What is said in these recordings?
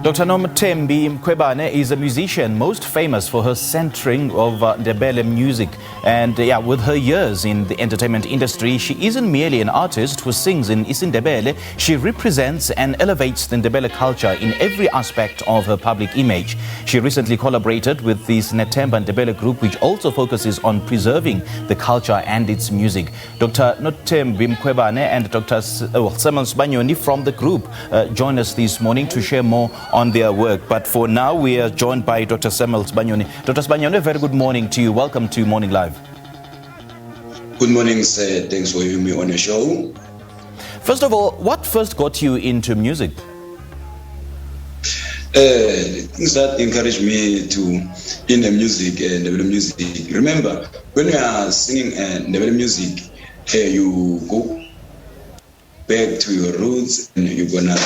Dr. Nothembi Mkhwebane is a musician most famous for her centering of Ndebele music. And with her years in the entertainment industry, she isn't merely an artist who sings in isiNdebele. She represents and elevates the Ndebele culture in every aspect of her public image. She recently collaborated with the Sinethemba Ndebele group, which also focuses on preserving the culture and its music. Dr. Nothembi Mkhwebane and Dr. Sibanyoni from the group join us this morning to share more on their work. But for now, we are joined by Dr. Sibanyoni. Dr. Sibanyoni, a very good morning to you. Welcome to Morning Live. Good morning, sir. Thanks for having me on the show. First of all, what first got you into music? Things that encouraged me to in the music, Ndebele music. Remember, when you are singing Ndebele music, you go back to your roots and you're gonna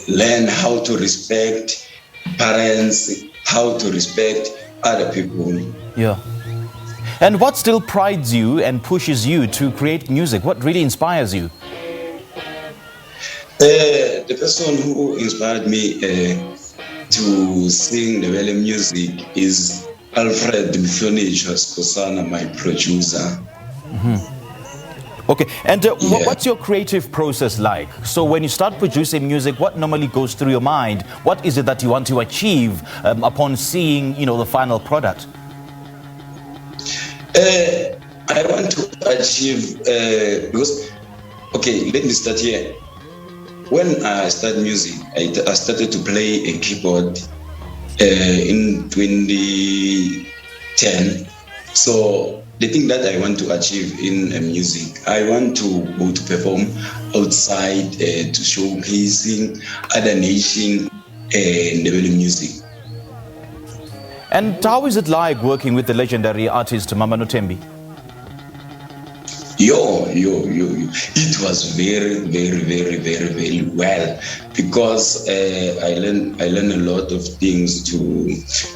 learn how to respect parents, how to respect other people. Yeah. And what still prides you and pushes you to create music? What really inspires you? The person who inspired me to sing Ndebele music is Alfred Mkhwebane, my producer. Mm-hmm. Okay, and what's your creative process like? So when you start producing music, what normally goes through your mind? What is it that you want to achieve upon seeing, the final product? I want to achieve, because, okay, let me start here. When I started music, I started to play a keyboard in 2010. So the thing that I want to achieve in music, I want to go to perform outside to showcasing other nation Ndebele music. And how is it like working with the legendary artist Mama Nothembi? It was very, very, very, very, very well, because I learned a lot of things to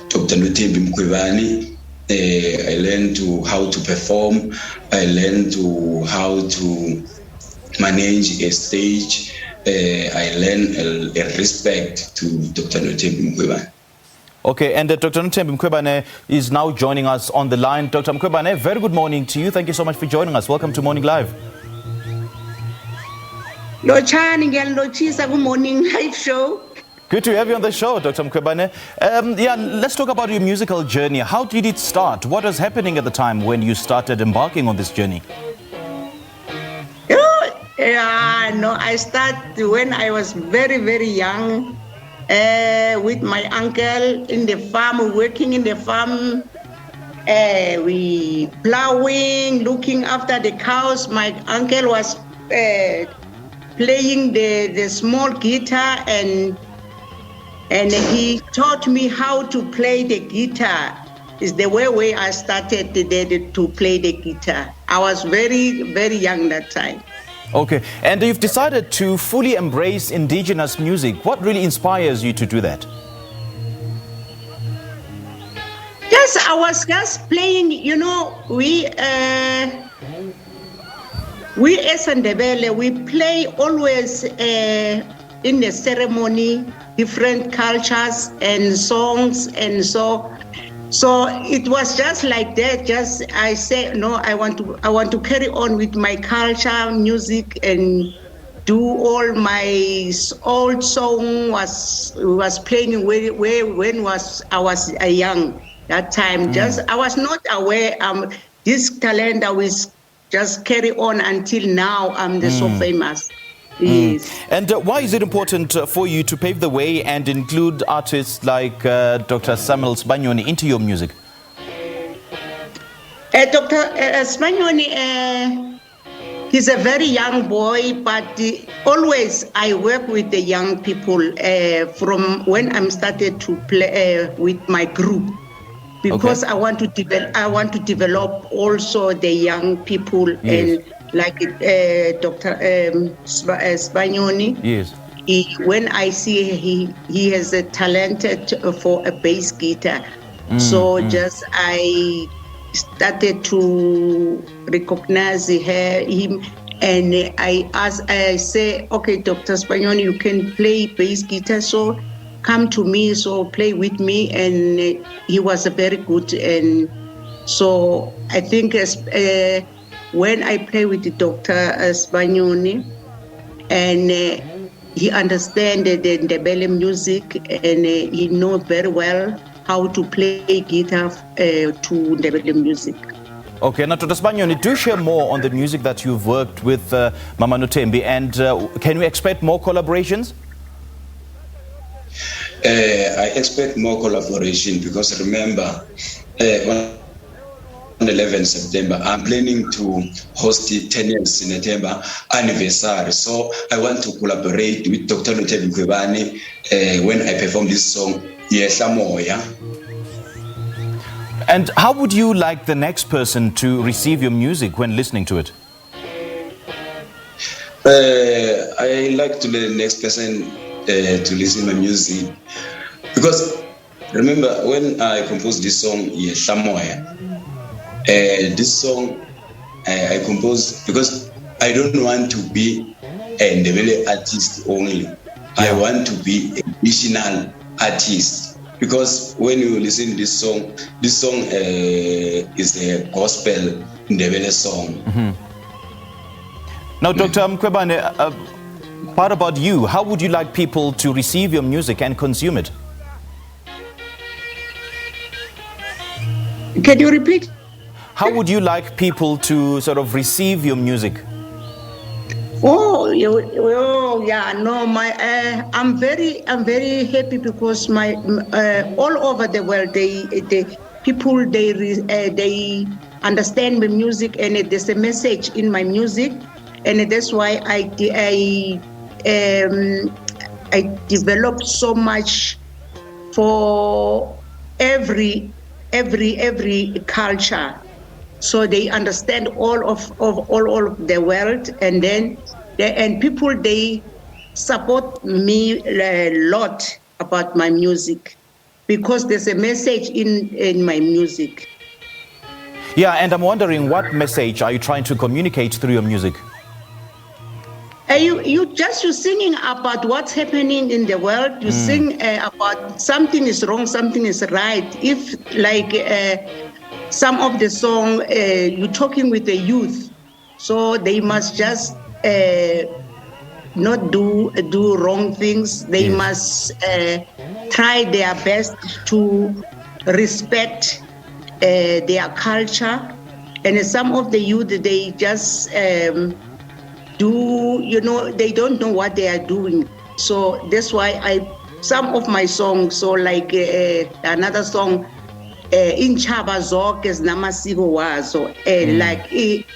Dr. Nothembi Mkhwebane. I learned how to perform. I learned how to manage a stage. I learned a respect to Dr. Nothembi Mkhwebane. Okay, and Dr. Nothembi Mkhwebane is now joining us on the line. Dr. Mkhwebane, very good morning to you. Thank you so much for joining us. Welcome to Morning Live. Good morning live show. Good to have you on the show, Dr. Mkhwebane. Let's talk about your musical journey. How did it start? What was happening at the time when you started embarking on this journey? I started when I was very, very young with my uncle in the farm, working in the farm. We plowing, looking after the cows. My uncle was playing the small guitar, and he taught me how to play the guitar. Is the way I started to play the guitar. I was very, very young that time. Okay, and you've decided to fully embrace indigenous music. What really inspires you to do that? Yes, I was just playing, we as Ndebele, we play always in the ceremony, different cultures and songs, and so it was just like that. Just I said, no, I want to carry on with my culture, music, and do all my old song was playing when I was young that time. Just I was not aware this talent I was just carry on until now. I'm so famous. Yes. And why is it important for you to pave the way and include artists like Dr. Sibanyoni into your music? Dr. Sibanyoni, he's a very young boy, but always I work with the young people from when I started to play with my group. because I want to develop also the young people, and like Dr. Sibanyoni. Yes. When I see he has a talent for a bass guitar, so just I started to recognize him, and I say, okay, Dr. Sibanyoni, you can play bass guitar, so come to me, so play with me, and he was a very good, and so I think when I play with the Dr. Sibanyoni, and he understands the Ndebele music, and he knows very well how to play guitar to Ndebele music. Okay, now Dr. Sibanyoni, do share more on the music that you've worked with Mama Nothembi, and can we expect more collaborations? I expect more collaboration because remember, on 11 September, I'm planning to host the 10 years Sinethemba anniversary. So I want to collaborate with Dr. Nothembi Mkhwebane when I perform this song, Yehla Moya. And how would you like the next person to receive your music when listening to it? I like to let the next person to listen to my music, because remember when I composed this song, Yehla Moya, this song I composed because I don't want to be a Ndebele artist only. I want to be a national artist, because when you listen to this song is a gospel Ndebele song. Now, Dr. Mkhwebane, part about you, how would you like people to receive your music and consume it? Can you repeat? How would you like people to sort of receive your music? Oh yeah, no, I'm very happy because my all over the world the people they understand my music, and there's a message in my music, and that's why I developed so much for every culture, so they understand all of the world, and then people they support me a lot about my music because there's a message in my music. Yeah, and I'm wondering, what message are you trying to communicate through your music? You're singing about what's happening in the world. You sing about something is wrong, something is right. If like some of the song, you're talking with the youth, so they must just not do wrong things. They must try their best to respect their culture. And some of the youth, they just they don't know what they are doing. So that's why some of my songs, so like another song, Inchaba Zoke is Namasiko Wazo, like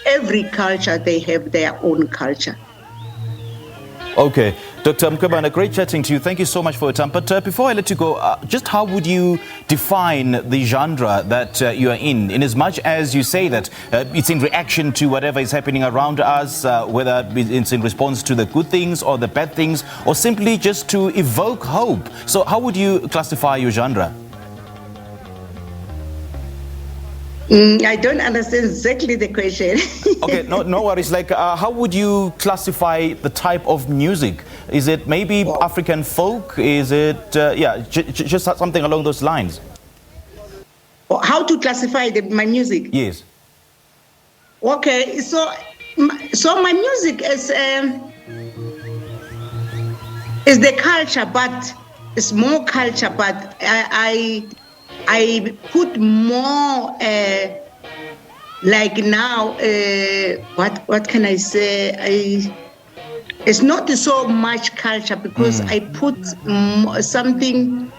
every culture, they have their own culture. Okay, Dr. Mkhwebane, great chatting to you. Thank you so much for your time. But before I let you go, just how would you define the genre that you are in as much as you say that it's in reaction to whatever is happening around us, whether it's in response to the good things or the bad things, or simply just to evoke hope? So how would you classify your genre? I don't understand exactly the question. Okay, no worries. Like, how would you classify the type of music? Is it maybe African folk? Is it, just something along those lines? How to classify my music? Yes. Okay, so my music is the culture, but it's more culture, but I put more like now. What can I say? It's not so much culture because I put something.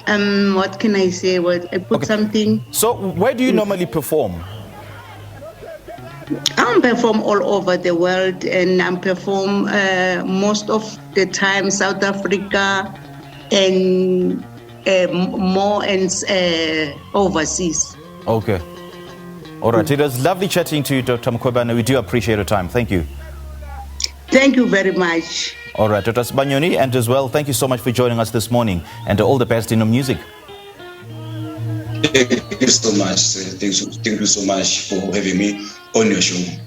What can I say? I put something. So where do you normally perform? I perform all over the world, and I perform most of the time South Africa and more and overseas. Okay. All right. It was lovely chatting to you, Dr. Mkhwebane. We do appreciate your time. Thank you. Thank you very much. All right, Dr. Sibanyoni, and as well, thank you so much for joining us this morning, and all the best in your music. Thank you so much. Thank you so much for having me on your show.